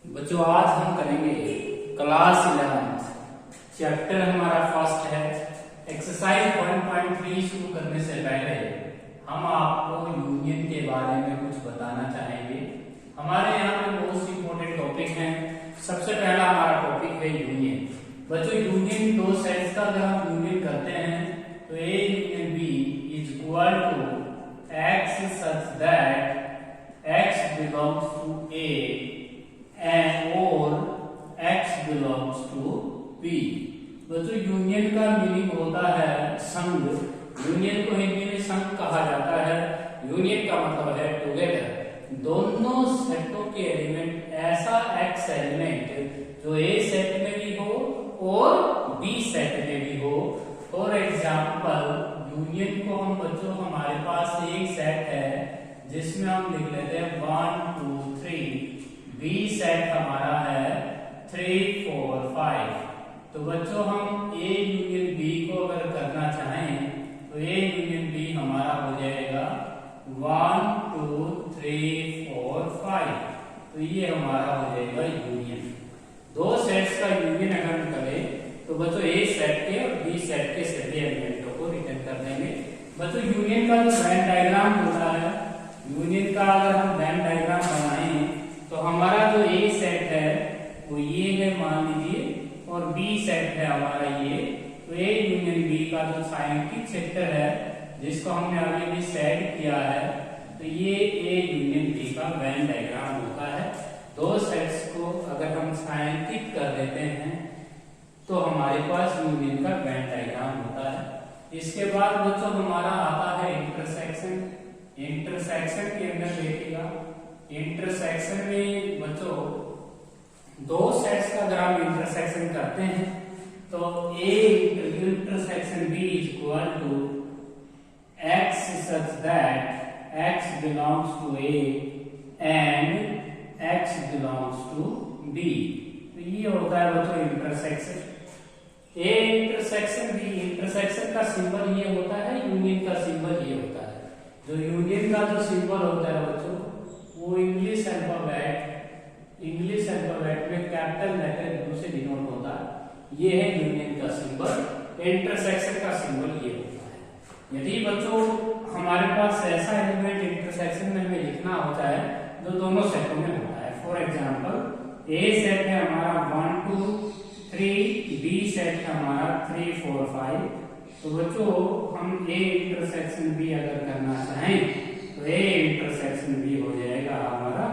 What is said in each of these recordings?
बच्चों आज हम करेंगे क्लास 11 चैप्टर हमारा फर्स्ट है। एक्सरसाइज 1.3 शुरू करने से पहले हम आपको यूनियन के बारे में कुछ बताना चाहेंगे। हमारे यहाँ पे बहुत इंपॉर्टेंट टॉपिक हैं। सबसे पहला हमारा टॉपिक है यूनियन। बच्चों यूनियन दो सेट्स का अगर हम यूनियन करते हैं तो A union B is equal to X such that X belongs to A and or x belongs to b। बच्चों यूनियन का मीनिंग होता है संघ। यूनियन को हिंदी में संघ कहा जाता है। यूनियन का मतलब है टुगेदर। दोनों सेटों के एलिमेंट ऐसा x एलिमेंट जो a सेट में भी हो और b सेट में भी हो। फॉर एग्जाम्पल यूनियन को हम बच्चों हमारे पास एक सेट है जिसमें हम लिख लेते हैं 1 2 3। बी सेट हमारा है 3 4 5। तो बच्चों हम ए यूनियन बी को अगर करना चाहें तो ए यूनियन बी हमारा हो जाएगा 1 2 3 4 5। तो ये हमारा हो जाएगा यूनियन। दो सेट्स का यूनियन अगर हम करें तो बच्चों ए सेट के और बी सेट के सभी एलिमेंटों को रिटर्न कर देंगे। बच्चों यूनियन का जो वेन डायग्राम होता है, यूनियन का अगर हम वेन डायग्राम बनाएं तो हमारा जो ए सेट है वो ये है मान लीजिए, और बी सेट है हमारा ये। तो ए यूनियन बी का जो साइंटिफिक सेक्टर है जिसको हमने अभी भी सेट किया है, तो ये ए यूनियन बी का वेन डायग्राम होता है। दो सेट्स को अगर हम साइंटिफिक कर देते हैं तो हमारे पास यूनियन का वेन डायग्राम होता है। इसके बाद बच्चों हमारा आता है इंटरसेक्शन। इंटरसेक्शन के अंदर देखिएगा, इंटरसेक्शन में बच्चों दो सेट्स का अगर हम इंटरसेक्शन करते हैं तो A intersection B is equal to X such that X belongs to A and X belongs to B. तो ये होता है बच्चों intersection. A intersection B, intersection का सिंबल ये होता है, यूनियन का सिंबल ये होता है। जो यूनियन का जो सिंबल होता है बच्चों वो इंग्लिश अल्फाबेट में कैपिटल लेटर से डिनोट होता है। ये है यूनियन का सिंबल। इंटरसेक्शन का सिंबल ये होता है। यदि बच्चों हमारे पास ऐसा एलिमेंट इंटरसेक्शन में हमें लिखना होता है जो दोनों सेटों में होता है। फॉर एग्जांपल ए सेट है हमारा 1 2 3, बी सेट है हमारा 3 4 5। तो बच्चों हम ए इंटरसेक्शन बी अगर करना चाहें तो ए इंटरसेक्शन बी हो जाएगा हमारा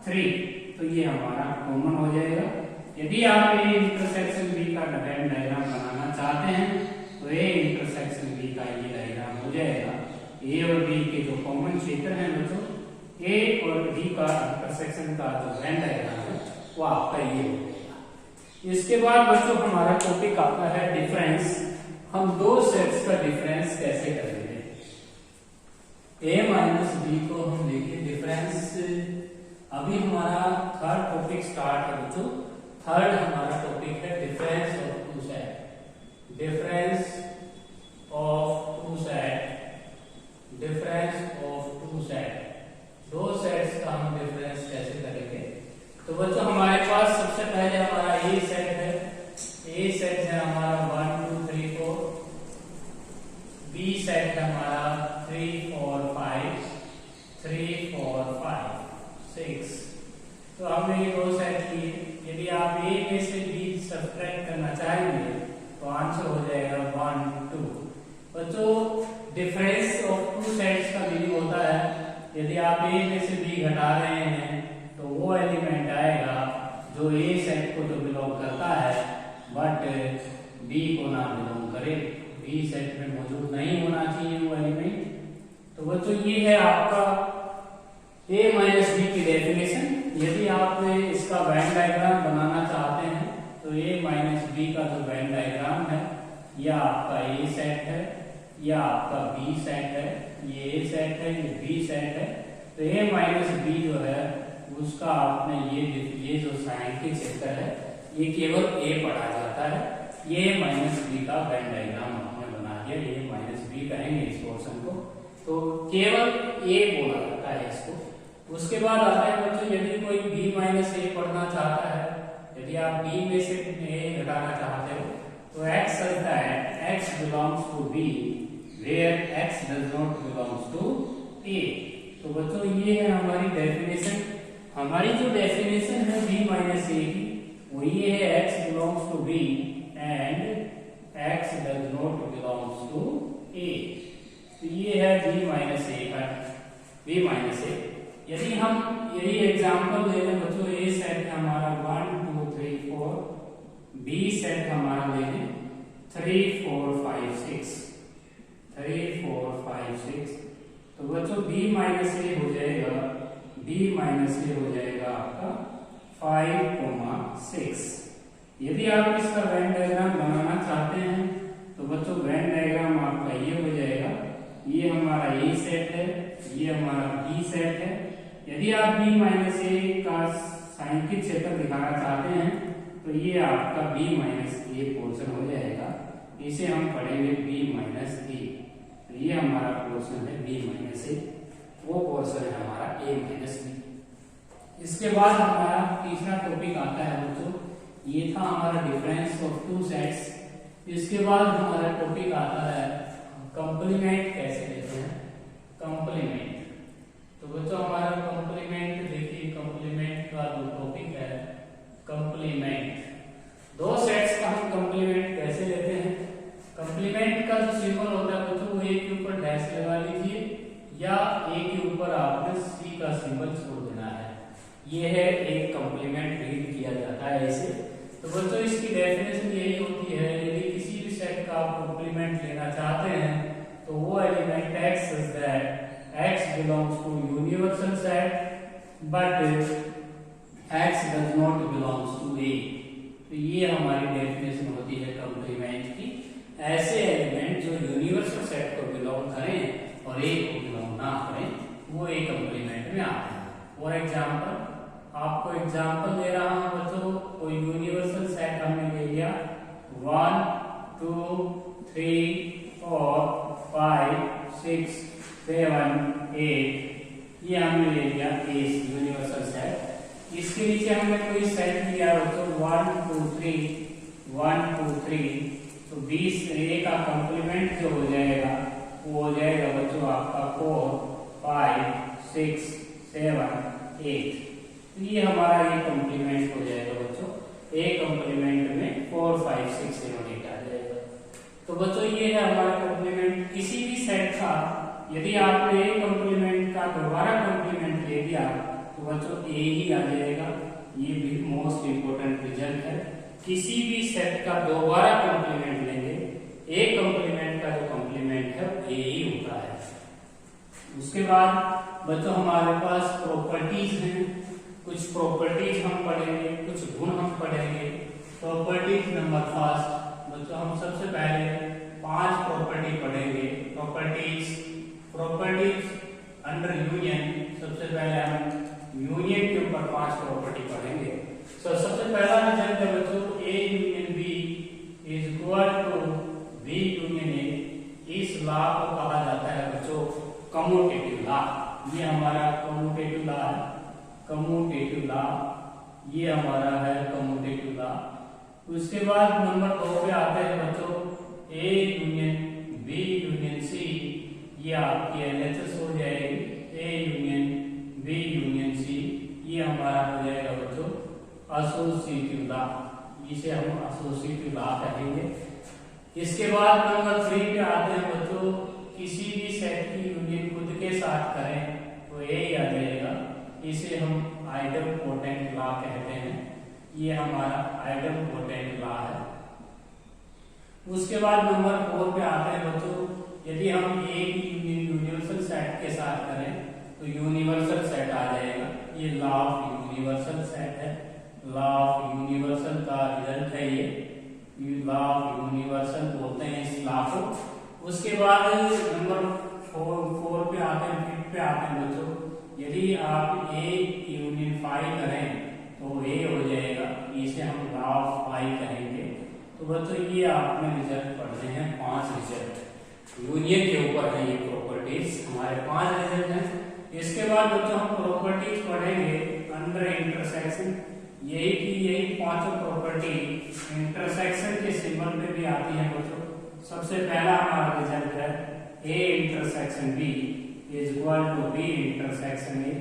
3। तो ये हमारा कॉमन हो जाएगा। यदि आप ए इंटरसेक्शन बी का वेन डायग्राम बनाना चाहते हैं तो ए इंटरसेक्शन बी का ये डायग्राम हो जाएगा। ए और बी के जो कॉमन क्षेत्र हैं बच्चों, ए और बी का इंटरसेक्शन का जो वेन डायग्राम है वो आपका ये हो जाएगा। इसके बाद बच्चों हमारा टॉपिक आता है डिफरेंस। हम दो सेट्स का डिफरेंस कैसे करेंगे। ए माइनस बी को हम देखें डिफरेंस। अभी हमारा थर्ड टॉपिक स्टार्ट है बच्चों। थर्ड हमारा टॉपिक है difference of two set. Difference of two set. Difference of two set. दो सेट्स का हम डिफरेंस कैसे करेंगे। तो बच्चों हमारे पास सबसे पहले हमारा ए सेट है। ए सेट है हमारा 1 2 3 4। बी सेट है हमारा 3 4 5 3 4 5 6। तो हमने ये दो सेट किए। यदि आप ए में से बी सब्ट्रैक्ट करना चाहेंगे तो आंसर हो जाएगा 1 2। बच्चों डिफरेंस ऑफ टू सेट्स का मीनिंग होता है यदि आप ए में से बी घटा रहे हैं तो वो एलिमेंट आएगा जो ए सेट को तो बिलोंग करता है बट बी को ना बिलोंग करे। बी सेट में मौजूद नहीं होना चाहिए वो एलिमेंट। तो बच्चों ये है आपका ए माइनस बी की डेफिनेशन। यदि आप इसका वेन डायग्राम बनाना चाहते हैं तो ए माइनस बी का जो वेन डायग्राम है यह आपका ए सेट है, यह आपका बी सेट है, ये ए सेट है, ये बी सेट है। तो ए माइनस बी जो है उसका आपने ये जो साइंटिफिक सेक्टर है ये केवल ए पढ़ा जाता है। ये माइनस बी का वेन डायग्राम आपने बना दिया। ये माइनस बी कहेंगे इस पोर्शन को, तो केवल ए बोला जाता है इसको। उसके बाद आता है बच्चों यदि कोई बी माइनस ए पढ़ना चाहता है, यदि आप बी में से ए घटाना चाहते हो तो x such that x belongs to b where x does not belongs to a। तो बच्चों ये है हमारी डेफिनेशन। हमारी जो डेफिनेशन है b माइनस ए की वो ये है x belongs to b and x does not belongs to a। तो ये है b माइनस ए का b माइनस ए। यदि हम यही एग्जांपल ले लें बच्चों, ए सेट है हमारा 1 2 3 4, बी सेट हमारा ले लें 3 4 5 6 3 4 5 6। तो बच्चों b माइनस ए हो जाएगा, b माइनस ए हो जाएगा आपका 5 6। यदि आप इसका वेन डायग्राम बनाना चाहते हैं तो बच्चों वेन डायग्राम आपका ये हो जाएगा, ये हमारा ए सेट है, ये हमारा बी सेट है। यदि आप b माइनस ए का सांख्यिक क्षेत्र दिखाना चाहते हैं तो ये आपका b माइनस ए पोर्शन हो जाएगा, इसे हम पढ़ेंगे b माइनस ए। तो ये हमारा पोर्शन है b माइनस ए, वो पोर्शन है हमारा a माइनस बी। इसके बाद हमारा तीसरा टॉपिक आता है बच्चों, ये था हमारा डिफरेंस ऑफ टू सेट्स। इसके बाद हमारा टॉपिक आता है कंप्लीमेंट कैसे लेते हैं, कंप्लीमेंट। तो बच्चों हमारा कंप्लीमेंट देखिए, कंप्लीमेंट का जो टॉपिक है कंप्लीमेंट, दो सेट्स का हम कंप्लीमेंट कैसे लेते हैं। कंप्लीमेंट का जो सिंबल होता है बच्चों वो ए के ऊपर डैश लगा लीजिए या ए के ऊपर आपने सी का सिंबल छोड़ देना है, ये है एक कंप्लीमेंट रीड किया जाता है ऐसे। तो बच्चों इसकी डेफिनेशन यही होती है, यदि किसी भी सेट का आप कंप्लीमेंट लेना चाहते हैं तो वो element x such that x belongs to universal set but x does not belongs to a। तो ये हमारी डेफिनेशन होती है कंप्लीमेंट की, ऐसे एलिमेंट जो यूनिवर्सल सेट को बिलोंग करें और ए को बिलोंग ना करें वो एक कंप्लीमेंट में आते हैं। फॉर एग्जांपल आपको एग्जांपल दे रहा हूं बच्चों, कोई यूनिवर्सल सेट हमने ले लिया 1 2 3 4 5 6 7 8, ये हमने ले लिया ए यूनिवर्सल सेट। इसके नीचे हमने कोई सेट लिया बच्चों 1 2 3 1 2 3, तो 20 ए का कंप्लीमेंट जो हो जाएगा वो हो जाएगा बच्चों आपका 4 5 6 7 8। तो ये हमारा ये कंप्लीमेंट हो जाएगा बच्चों, ए कंप्लीमेंट में 4 5 6 7 8 आ जाएगा। तो बच्चों ये है हमारा कंप्लीमेंट। किसी भी सेट का यदि आपने ए कंप्लीमेंट का दोबारा कंप्लीमेंट ले दिया तो बच्चों ए ही आ जाएगा, ये भी मोस्ट इंपोर्टेंट रिजल्ट है। किसी भी सेट का दोबारा कंप्लीमेंट लेंगे, ए कंप्लीमेंट का जो कंप्लीमेंट है ए ही होता है। उसके बाद बच्चों हमारे पास प्रॉपर्टीज हैं, कुछ प्रॉपर्टीज हम पढ़ेंगे, कुछ गुण हम पढ़ेंगे। प्रॉपर्टीज नंबर फर्स्ट बच्चों हम सबसे पहले 5 प्रॉपर्टी पढ़ेंगे। प्रॉपर्टीज अंडर यूनियन, सबसे पहले हम यूनियन के ऊपर 5 प्रॉपर्टी पढ़ेंगे। तो सबसे पहला रिजल्ट है बच्चों A union B is equal to B union A. इस लॉ को कहा जाता है बच्चों कम्यूटेटिव लॉ। ये हमारा कम्यूटेटिव लॉ है, कम्यूटेटिव लॉ, ये हमारा है कम्यूटेटिव लॉ। उसके बाद नंबर 2 पे आते हैं बच्चों A union B union C, ये आपकी एलएचएस हो जाएगी A union B union C, ये हमारा हो जाएगा बच्चों एसोसिएटिव लॉ, इसे हम एसोसिएटिव लॉ कहेंगे। इसके बाद नंबर 3 पे आते हैं बच्चों किसी भी सेट की यूनियन खुद के साथ करें तो ए आ जाएगा, इसे हम आइडमपोटेंट लॉ कहते हैं, ये हमारा आइडमपोटेंट लॉ है। उसके बाद नंबर 4 पे आते हैं बच्चों यदि हम ए की यूनियन यूनिवर्सल सेट के साथ करें तो यूनिवर्सल सेट आ जाएगा, ये लॉ ऑफ यूनिवर्सल सेट है, लॉ ऑफ यूनिवर्सल का रिजल्ट है ये लॉ ऑफ यूनिवर्सल बोलते हैं इस लॉ को। उसके बाद नंबर 4 पे आते हैं, 5 पे आते हैं बच्चों यदि आप ए यूनियन फाई करें तो ए हो जाएगा, इसे हम लॉ ऑफ फाई कहेंगे। तो बच्चों ये आपने रिजल्ट पढ़ने हैं 5 रिजल्ट यूनियन के ऊपर है, ये प्रॉपर्टीज हमारे 5 रिजल्ट हैं। इसके बाद बच्चों हम प्रॉपर्टीज पढ़ेंगे अंडर इंटरसेक्शन इंटरसेक्शन, यही की यही पांचों प्रॉपर्टी इंटरसेक्शन के सिंबल पे भी आती है बच्चों। सबसे पहला हमारा रिजल्ट है A intersection B is equal to B intersection A,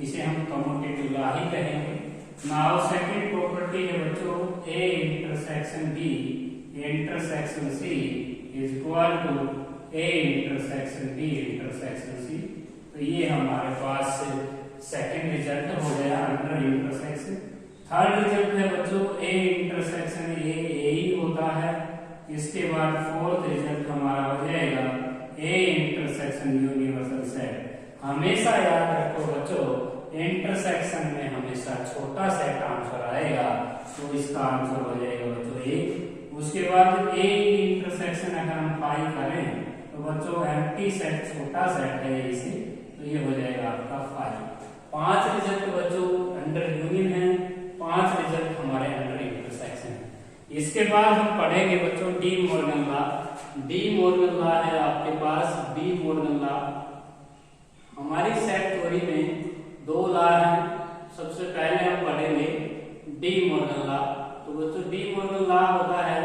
इसे हम कम्यूटेटिव लॉ ही कहेंगे। नाउ सेकंड प्रॉपर्टी है बच्चों A intersection B intersection C is equal to A intersection B intersection C. तो ये हमारे पास सेकंड रिजल्ट हो गया अंडर इंटरसेक्शन। थर्ड रिजल्ट है बच्चों ए इंटरसेक्शन ए ही होता है। इसके बाद फोर्थ रिजल्ट हमारा हो जाएगा ए इंटरसेक्शन यूनिवर्सल सेट। हमेशा याद रखो बच्चों इंटरसेक्शन में हमेशा छोटा सेट आंसर आएगा, तो इसका आंसर हो जाएगा बच्चों ए। उसके बाद ए इंटरसेक्शन अगर हम पाई करें तो बच्चों एम्प्टी सेट छोटा सेट है इसे, तो ये हो जाएगा आपका 5। 5 रिजल्ट बच्चों अंडर यूनियन है, 5 रिजल्ट हमारे अंडर इंटरसेक्शन है। इसके बाद हम पढ़ेंगे बच्चों De Morgan law. De Morgan law है आपके पास डी मॉर्गन लॉ। हमारी सेट थ्योरी में 2 लॉ हैं। सबसे पहले हम पढ़ेंगे डी मॉर्गन लॉ। तो बच्चों डी मॉर्गन लॉ होता है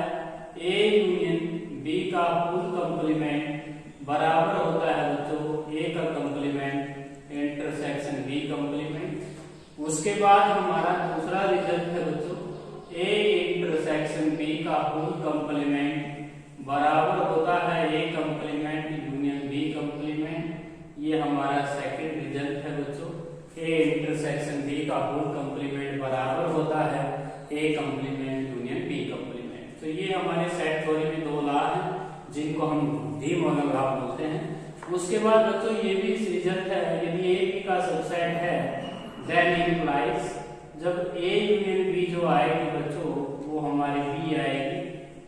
ए यूनियन बी का फुल कंप्लीमेंट बराबर होता है बच्चों ए का कंप्लीमेंट इंटरसेक्शन बी कंप्लीमेंट। उसके बाद हमारा दूसरा रिजल्ट है बच्चों ए इंटरसेक्शन बी का फुल कंप्लीमेंट बराबर होता है ए कंप्लीमेंट यूनियन बी कंप्लीमेंट। ये हमारा सेकंड रिजल्ट है बच्चों ए इंटरसेक्शन बी का फुल कंप्लीमेंट बराबर होता है ए कंप्लीमेंट यूनियन बी कंप्लीमेंट। तो ये हमारे सेट थ्योरी में 2 लॉ हैं जिनको हम डी मॉर्गन लॉ बोलते हैं। उसके बाद बच्चों ये भी रिजल्ट है यदि ए बी का सबसेट है देन इंप्लाइज जब ए यूनियन बी जो आएगी बच्चों वो हमारी बी आएगी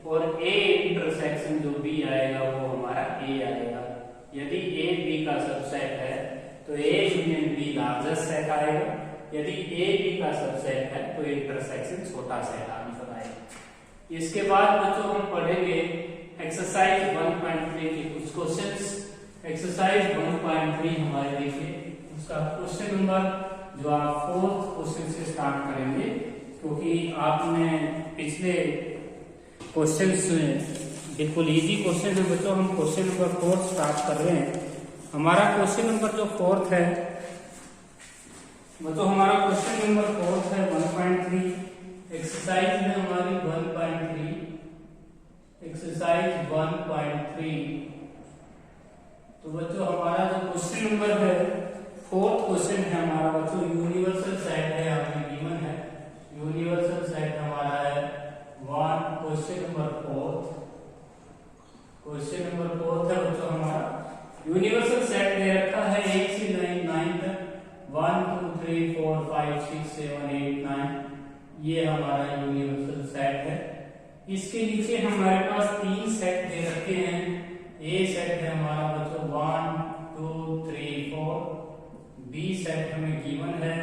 और ए इंटरसेक्शन जो बी आएगा वो हमारा ए आएगा। यदि ए बी का सबसेट है तो A union B largest set आएगा, यदि ए बी का सबसेट है तो इंटरसेक्शन छोटा सेट आंसर आएगा। इसके बाद बच्चों हम पढ़ेंगे एक्सरसाइज 1.3 के कुछ क्वेश्चंस। एक्सरसाइज 1.3 हमारे देखिए उसका क्वेश्चन नंबर जो आप 4th क्वेश्चन से स्टार्ट करेंगे क्योंकि आपने पिछले क्वेश्चंस बिल्कुल इजी क्वेश्चन है बच्चों। हम क्वेश्चन नंबर 4 स्टार्ट कर रहे हैं। हमारा क्वेश्चन नंबर जो 4th है बच्चों हमारा क्वेश्चन नंबर 4th है 1.3 एक्सरसाइज में हमारी 1.3 एक्सरसाइज 1.3। तो बच्चों हमारा जो क्वेश्चन नंबर है 4th क्वेश्चन है हमारा बच्चों यूनिवर्सल सेट है आपने गिवन है। यूनिवर्सल सेट हमारा है 1 question number 4th। Question number 4th है बच्चों हमारा यूनिवर्सल सेट दे रखा है 1 से 9 तक 1 2 3 4 5 6 7 8 9 ये हमारा यूनिवर्सल सेट है। इसके नीचे हमारे पास 3 सेट दे रखे हैं। ए सेट है हमारा बच्चों 1 2 3 4, बी सेट हमें गिवन है,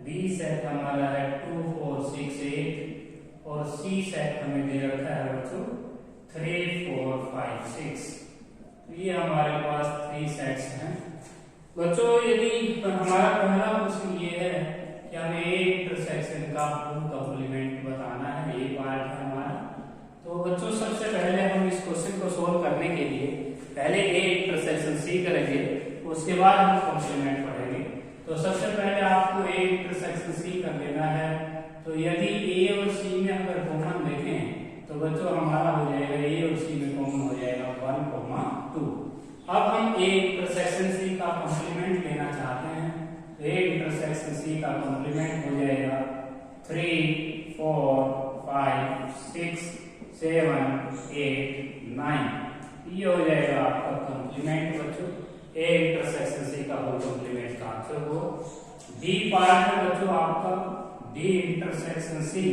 बी सेट हमारा है 2 4 6 8 और सी सेट हमें दे रखा है बच्चों 3 4 5 6। ये हमारे पास 3 सेट्स हैं बच्चों। यदि हमारा पहला क्वेश्चन ये है कि हमें ए इंटरसेक्शन का फुल कंप्लीमेंट बताना है, ये पार्ट है हमारा। तो बच्चों सबसे पहले हम इस क्वेश्चन को सोल्व करने के लिए पहले ए इंटरसेक्शन सी करेंगे, उसके बाद हम कंप्लीमेंट पढ़ेंगे। तो सबसे पहले आपको ए इंटरसेक्शन सी कर लेना है। तो यदि ए और सी में अगर कॉमन देखें तो बच्चों हमारा हो जाएगा ए और सी में कॉमन हो जाएगा 1, 2। अब हम ए इंटरसेक्शन सी का कॉम्प्लीमेंट लेना चाहते हैं। ए इंटरसेक्शन सी का कॉम्प्लीमेंट हो जाएगा 3 4 5 6 7 8 9। ये हो जाएगा आपका कॉम्प्लीमेंट बच्चों। ए इंटरसेक्शन सी का होल कॉम्प्लीमेंट का आंसर हो। डी पार्ट है बच्चों आपका D intersection C.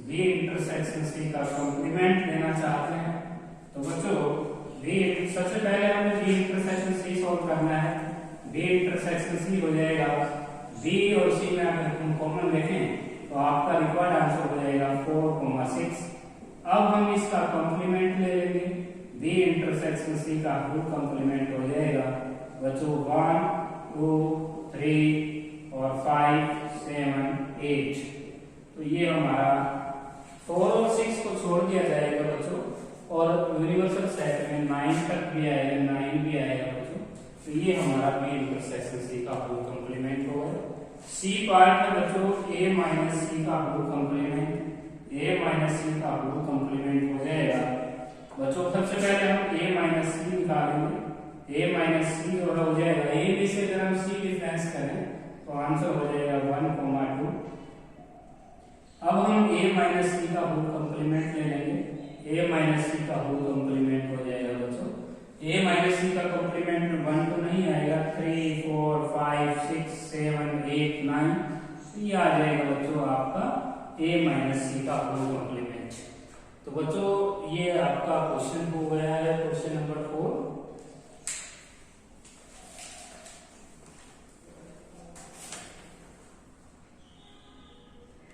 B intersection C का कॉम्प्लीमेंट लेना चाहते हैं तो बच्चों बी सबसे पहले हमें बी इंटरसेक्शन सी सॉल्व करना है। बी इंटरसेक्शन सी हो जाएगा बी और सी में अगर हम कॉमन देखें तो आपका रिक्वायर्ड आंसर हो जाएगा 4, 6। अब हम इसका कॉम्प्लीमेंट ले लेंगे। बी इंटरसेक्शन सी का फुल कॉम्प्लीमेंट हो जाएगा बच्चों 1 2 3 और 5 7 8। तो ये हमारा 4 और 6 को छोड़ दिया जाएगा बच्चों, और यूनिवर्सल सेट में 9 तक भी आएगा, 9 भी आएगा बच्चों। तो ये हमारा बी इंटरसेक्शन सी का होल कॉम्प्लीमेंट होगा। सी पार्ट में बच्चों a माइनस सी का होल कॉम्प्लीमेंट, a माइनस सी का होल कॉम्प्लीमेंट हो जाएगा बच्चों। सबसे पहले हम a माइनस सी निकालेंगे, a माइनस सी और हो जाएगा a b से अगर हम c डिफरेंस करें तो आंसर हो जाएगा 1, 2। अब हम a माइनस सी का होल कॉम्प्लीमेंट ले लेंगे, a माइनस सी का होल कॉम्प्लीमेंट हो जाएगा बच्चों। a माइनस सी का कॉम्प्लीमेंट 1 तो नहीं आएगा, 3 4 5 6 7 8 9, ये आ जाएगा बच्चों आपका a माइनस सी का होल कॉम्प्लीमेंट। तो बच्चों ये आपका क्वेश्चन हो गया है, क्वेश्चन नंबर 4।